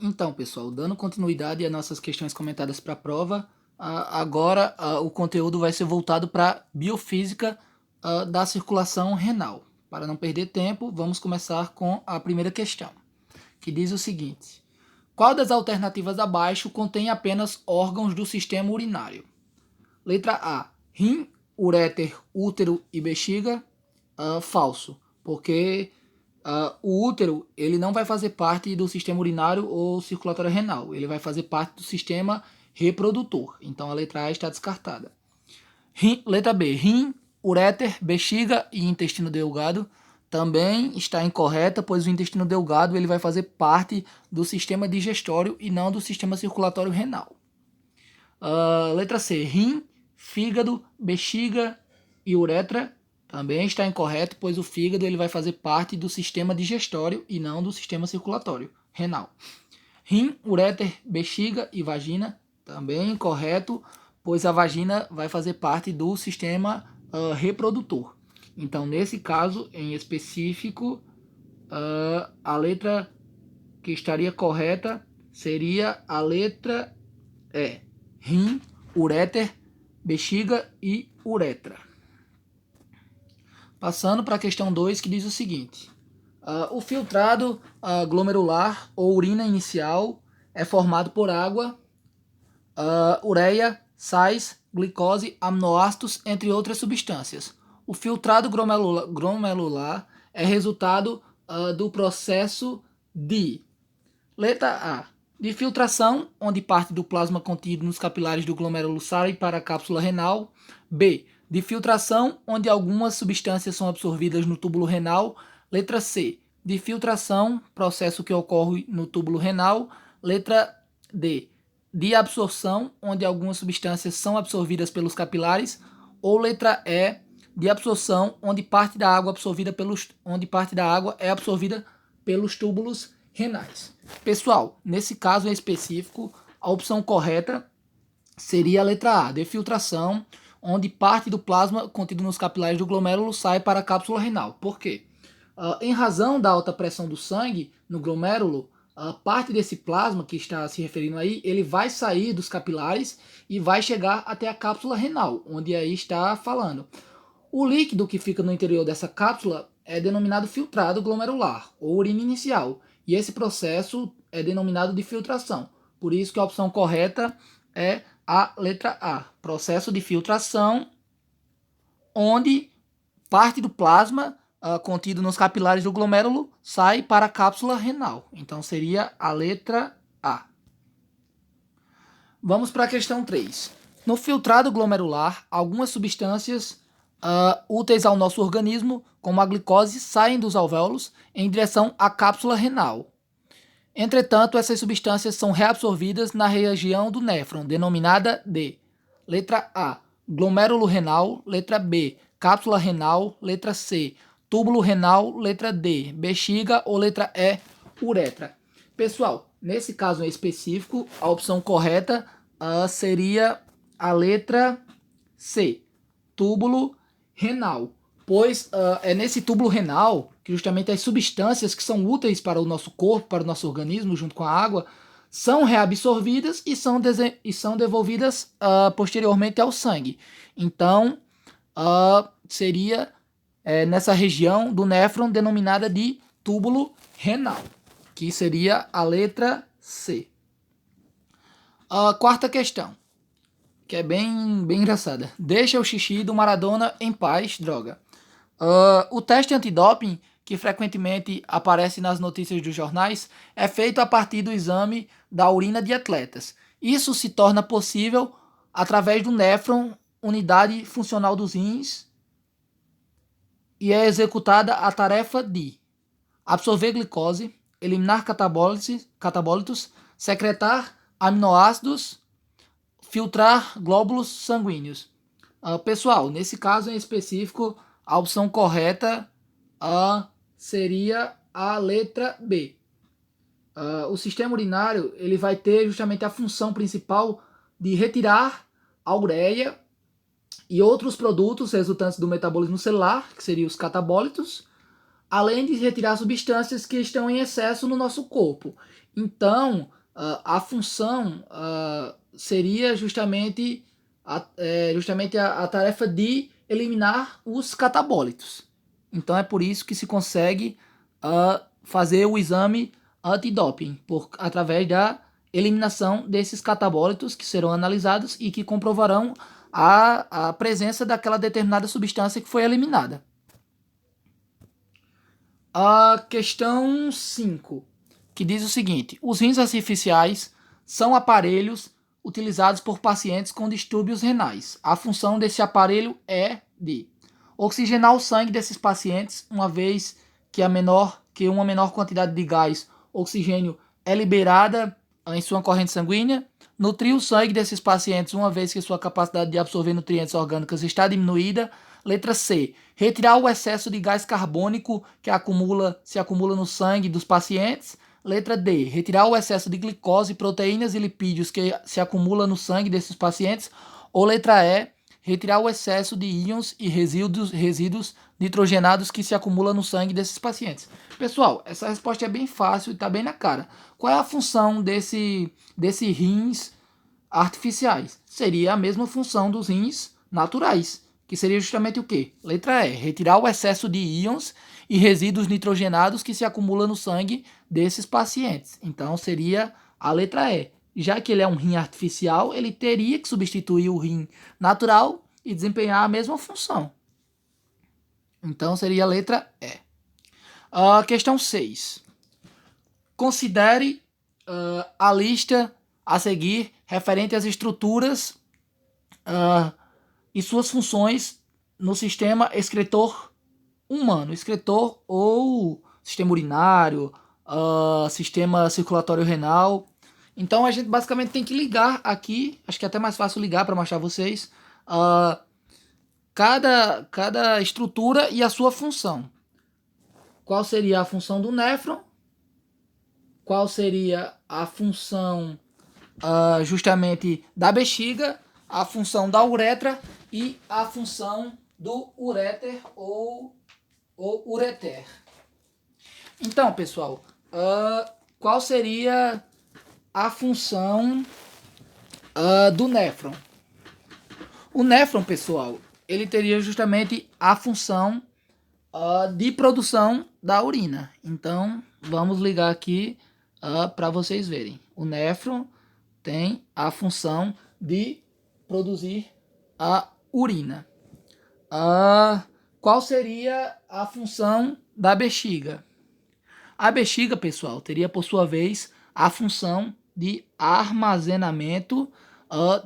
Então, pessoal, dando continuidade às nossas questões comentadas para a prova, agora o conteúdo vai ser voltado para biofísica da circulação renal. Para não perder tempo, vamos começar com a primeira questão, que diz o seguinte: qual das alternativas abaixo contém apenas órgãos do sistema urinário? Letra A: rim, uréter, útero e bexiga. Falso, porque o útero ele não vai fazer parte do sistema urinário ou circulatório renal, ele vai fazer parte do sistema reprodutor. Então a letra A está descartada. Letra B: rim, uréter, bexiga e intestino delgado também está incorreta, pois o intestino delgado ele vai fazer parte do sistema digestório e não do sistema circulatório renal. Letra C: rim, fígado, bexiga e uretra também está incorreto, pois o fígado ele vai fazer parte do sistema digestório e não do sistema circulatório renal. Rim, uréter, bexiga e vagina também incorreto, pois a vagina vai fazer parte do sistema reprodutor. Então, nesse caso em específico, a letra que estaria correta seria a letra E: rim, uréter, bexiga e uretra. Passando para a questão 2, que diz o seguinte: o filtrado glomerular ou urina inicial é formado por água, ureia, sais, glicose, aminoácidos, entre outras substâncias. O filtrado glomerular é resultado do processo de: letra A: de filtração, onde parte do plasma contido nos capilares do glômerulo sai para a cápsula renal. B: de filtração, onde algumas substâncias são absorvidas no túbulo renal. Letra C: de filtração, processo que ocorre no túbulo renal. Letra D: de absorção, onde algumas substâncias são absorvidas pelos capilares. Ou letra E: de absorção, onde parte da água é absorvida pelos túbulos renais. Pessoal, nesse caso em específico, a opção correta seria a letra A: de filtração, onde parte do plasma contido nos capilares do glomérulo sai para a cápsula renal. Por quê? Em razão da alta pressão do sangue no glomérulo, parte desse plasma que está se referindo aí, ele vai sair dos capilares e vai chegar até a cápsula renal, onde aí está falando. O líquido que fica no interior dessa cápsula é denominado filtrado glomerular, ou urina inicial, e esse processo é denominado de filtração. Por isso que a opção correta é a letra A: processo de filtração, onde parte do plasma contido nos capilares do glomérulo sai para a cápsula renal. Então seria a letra A. Vamos para a questão 3. No filtrado glomerular, algumas substâncias úteis ao nosso organismo, como a glicose, saem dos alvéolos em direção à cápsula renal. Entretanto, essas substâncias são reabsorvidas na região do néfron, denominada de: letra A: glomérulo renal. Letra B: cápsula renal. Letra C: túbulo renal. Letra D: bexiga. Ou letra E: uretra. Pessoal, nesse caso em específico, a opção correta seria a letra C: túbulo renal, pois é nesse túbulo renal que justamente as substâncias que são úteis para o nosso corpo, para o nosso organismo, junto com a água, são reabsorvidas e são devolvidas posteriormente ao sangue. Então, seria nessa região do néfron denominada de túbulo renal, que seria a letra C. A quarta questão, que é bem engraçada. Deixa o xixi do Maradona em paz, droga. O teste antidoping, que frequentemente aparece nas notícias dos jornais, é feito a partir do exame da urina de atletas. Isso se torna possível através do néfron, unidade funcional dos rins, e é executada a tarefa de absorver glicose, eliminar catabólitos, secretar aminoácidos, filtrar glóbulos sanguíneos. Pessoal, nesse caso em específico, a opção correta seria a letra B. O sistema urinário ele vai ter justamente a função principal de retirar a ureia e outros produtos resultantes do metabolismo celular, que seriam os catabólitos, além de retirar substâncias que estão em excesso no nosso corpo. Então, a função seria justamente a tarefa de eliminar os catabólitos. Então é por isso que se consegue fazer o exame antidoping, através da eliminação desses catabólitos que serão analisados e que comprovarão a presença daquela determinada substância que foi eliminada. A questão 5, que diz o seguinte: os rins artificiais são aparelhos utilizados por pacientes com distúrbios renais. A função desse aparelho é de oxigenar o sangue desses pacientes, uma vez que uma menor quantidade de gás oxigênio é liberada em sua corrente sanguínea, nutrir o sangue desses pacientes, uma vez que sua capacidade de absorver nutrientes orgânicos está diminuída. Letra C, retirar o excesso de gás carbônico que se acumula no sangue dos pacientes. Letra D, retirar o excesso de glicose, proteínas e lipídios que se acumula no sangue desses pacientes. Ou letra E, retirar o excesso de íons e resíduos nitrogenados que se acumula no sangue desses pacientes. Pessoal, essa resposta é bem fácil e está bem na cara. Qual é a função desses rins artificiais? Seria a mesma função dos rins naturais, que seria justamente o quê? Letra E, retirar o excesso de íons e resíduos nitrogenados que se acumulam no sangue desses pacientes. Então seria a letra E. Já que ele é um rim artificial, ele teria que substituir o rim natural e desempenhar a mesma função. Então seria a letra E. Questão 6. Considere a lista a seguir referente às estruturas e suas funções no sistema excretor humano. Excretor ou sistema urinário, sistema circulatório renal. Então a gente basicamente tem que ligar aqui, acho que é até mais fácil ligar para mostrar a vocês, cada estrutura e a sua função. Qual seria a função do néfron? Qual seria a função justamente da bexiga, a função da uretra e a função do uréter ou ureter. Então, pessoal, qual seria a função do néfron? O néfron, pessoal, ele teria justamente a função de produção da urina. Então, vamos ligar aqui para vocês verem. O néfron tem a função de produzir a urina. Qual seria a função da bexiga? A bexiga, pessoal, teria por sua vez a função de armazenamento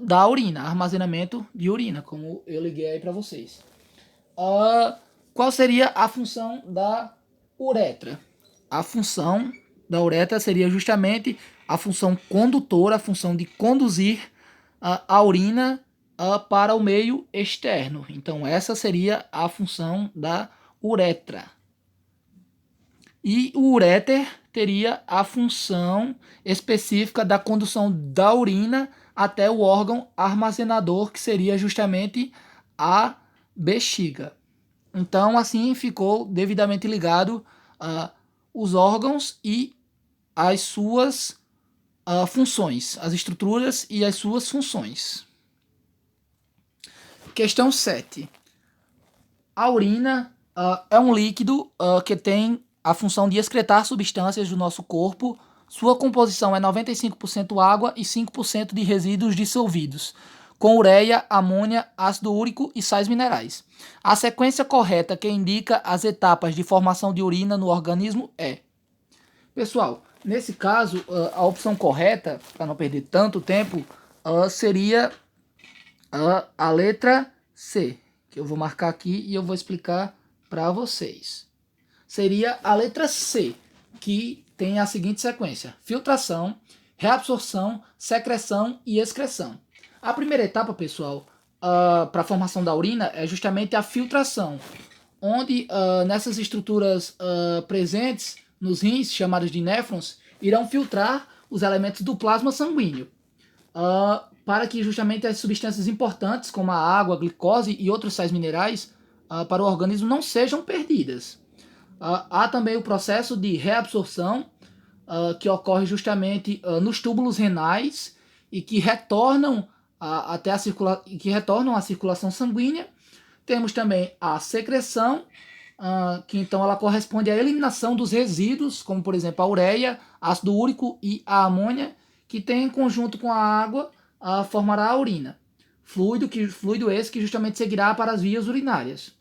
da urina, armazenamento de urina, como eu liguei aí para vocês. Qual seria a função da uretra? A função da uretra seria justamente a função condutora, a função de conduzir a urina para o meio externo. Então essa seria a função da uretra. E o uréter teria a função específica da condução da urina até o órgão armazenador, que seria justamente a bexiga. Então assim ficou devidamente ligado os órgãos e as suas funções, as estruturas e as suas funções. Questão 7. A urina é um líquido que tem a função de excretar substâncias do nosso corpo. Sua composição é 95% água e 5% de resíduos dissolvidos, com ureia, amônia, ácido úrico e sais minerais. A sequência correta que indica as etapas de formação de urina no organismo é... Pessoal, nesse caso, a opção correta, para não perder tanto tempo, seria a letra C, que eu vou marcar aqui e eu vou explicar para vocês. Seria a letra C, que tem a seguinte sequência: filtração, reabsorção, secreção e excreção. A primeira etapa, pessoal, para a formação da urina é justamente a filtração, onde nessas estruturas presentes nos rins, chamadas de néfrons, irão filtrar os elementos do plasma sanguíneo, para que justamente as substâncias importantes, como a água, a glicose e outros sais minerais, para o organismo não sejam perdidas. Há também o processo de reabsorção, que ocorre justamente nos túbulos renais e que retornam que retornam à circulação sanguínea. Temos também a secreção, que então ela corresponde à eliminação dos resíduos, como por exemplo a ureia, ácido úrico e a amônia, que tem em conjunto com a água formará a urina. Fluido esse que justamente seguirá para as vias urinárias.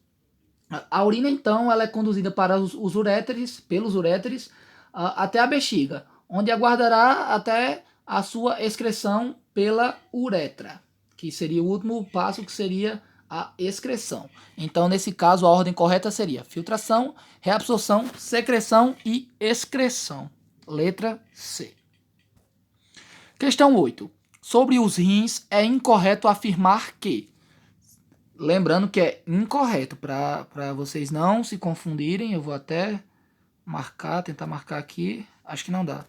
A urina então ela é conduzida para os uréteres, pelos uréteres, até a bexiga, onde aguardará até a sua excreção pela uretra, que seria o último passo, que seria a excreção. Então, nesse caso, a ordem correta seria filtração, reabsorção, secreção e excreção. Letra C. Questão 8. Sobre os rins, é incorreto afirmar que... Lembrando que é incorreto, para vocês não se confundirem, eu vou até tentar marcar aqui, acho que não dá.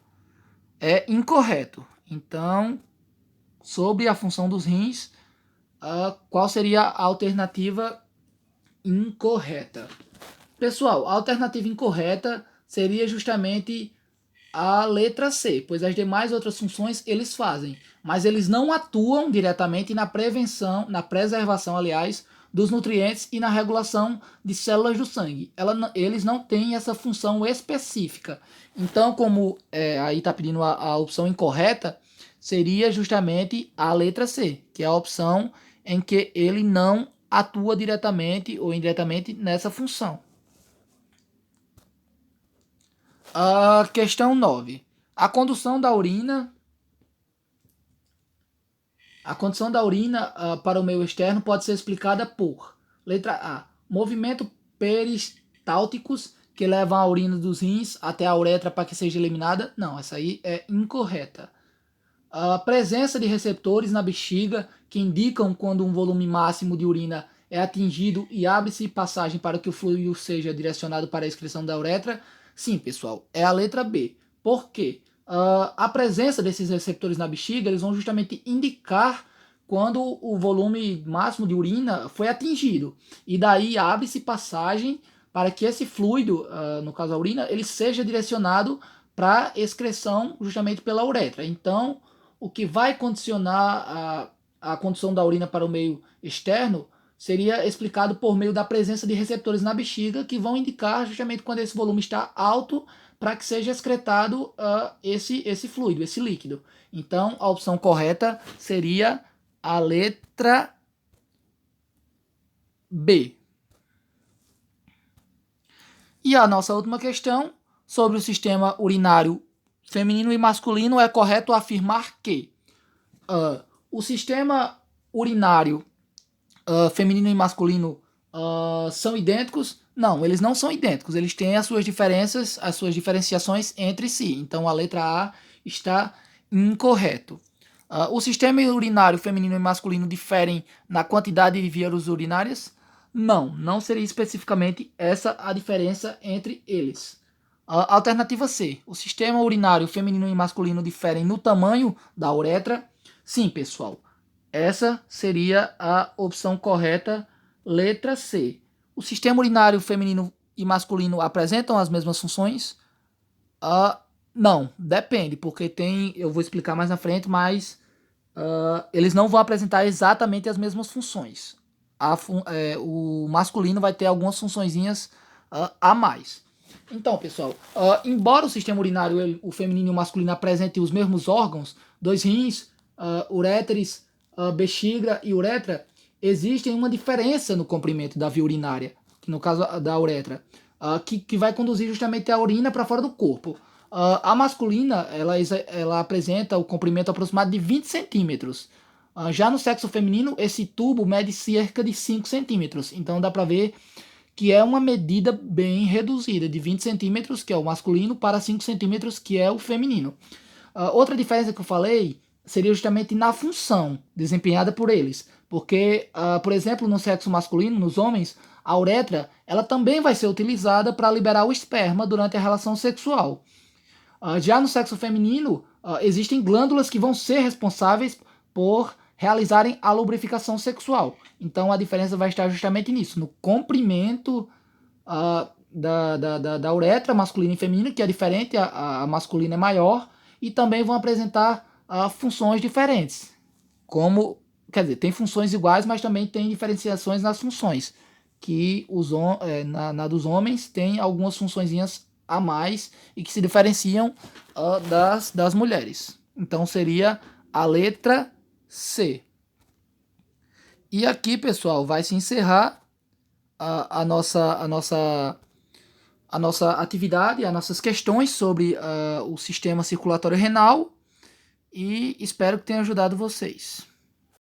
É incorreto. Então, sobre a função dos rins, qual seria a alternativa incorreta? Pessoal, a alternativa incorreta seria justamente a letra C, pois as demais outras funções eles fazem, mas eles não atuam diretamente na preservação, aliás, dos nutrientes e na regulação de células do sangue. Eles não têm essa função específica. Então, como aí está pedindo a opção incorreta, seria justamente a letra C, que é a opção em que ele não atua diretamente ou indiretamente nessa função. Questão 9. A condução da urina para o meio externo pode ser explicada por: letra A, movimento peristálticos que levam a urina dos rins até a uretra para que seja eliminada. Não, essa aí é incorreta. A presença de receptores na bexiga que indicam quando um volume máximo de urina é atingido e abre-se passagem para que o fluido seja direcionado para a excreção da uretra. Sim, pessoal, é a letra B. Por quê? A presença desses receptores na bexiga, eles vão justamente indicar quando o volume máximo de urina foi atingido. E daí abre-se passagem para que esse fluido, no caso a urina, ele seja direcionado para excreção justamente pela uretra. Então, o que vai condicionar a condução da urina para o meio externo seria explicado por meio da presença de receptores na bexiga que vão indicar justamente quando esse volume está alto para que seja excretado esse fluido, esse líquido. Então, a opção correta seria a letra B. E a nossa última questão, sobre o sistema urinário feminino e masculino, é correto afirmar que o sistema urinário feminino e masculino são idênticos? Não, eles não são idênticos, eles têm as suas diferenças, as suas diferenciações entre si. Então a letra A está incorreto. O sistema urinário feminino e masculino diferem na quantidade de vias urinárias? Não, não seria especificamente essa a diferença entre eles. Alternativa C. O sistema urinário feminino e masculino diferem no tamanho da uretra? Sim, pessoal. Essa seria a opção correta, letra C. O sistema urinário feminino e masculino apresentam as mesmas funções? Não, depende, porque eu vou explicar mais na frente, mas eles não vão apresentar exatamente as mesmas funções. O masculino vai ter algumas funçõezinhas a mais. Então, pessoal, embora o sistema urinário, o feminino e o masculino apresentem os mesmos órgãos, dois rins, uréteres, bexiga e uretra, existe uma diferença no comprimento da via urinária, no caso da uretra, que vai conduzir justamente a urina para fora do corpo. A masculina, ela apresenta o comprimento aproximado de 20 centímetros. Já no sexo feminino, esse tubo mede cerca de 5 centímetros. Então dá para ver que é uma medida bem reduzida, de 20 centímetros, que é o masculino, para 5 centímetros, que é o feminino. Outra diferença que eu falei seria justamente na função desempenhada por eles. Porque, por exemplo, no sexo masculino, nos homens, a uretra ela também vai ser utilizada para liberar o esperma durante a relação sexual. Já no sexo feminino, existem glândulas que vão ser responsáveis por realizarem a lubrificação sexual. Então a diferença vai estar justamente nisso, no comprimento da uretra masculina e feminina, que é diferente, a masculina é maior, e também vão apresentar funções diferentes. Como, quer dizer, tem funções iguais, mas também tem diferenciações nas funções. Que na dos homens tem algumas funçõezinhas a mais e que se diferenciam das mulheres. Então seria a letra C. E aqui, pessoal, vai se encerrar a nossa atividade, as nossas questões sobre o sistema circulatório renal, e espero que tenha ajudado vocês.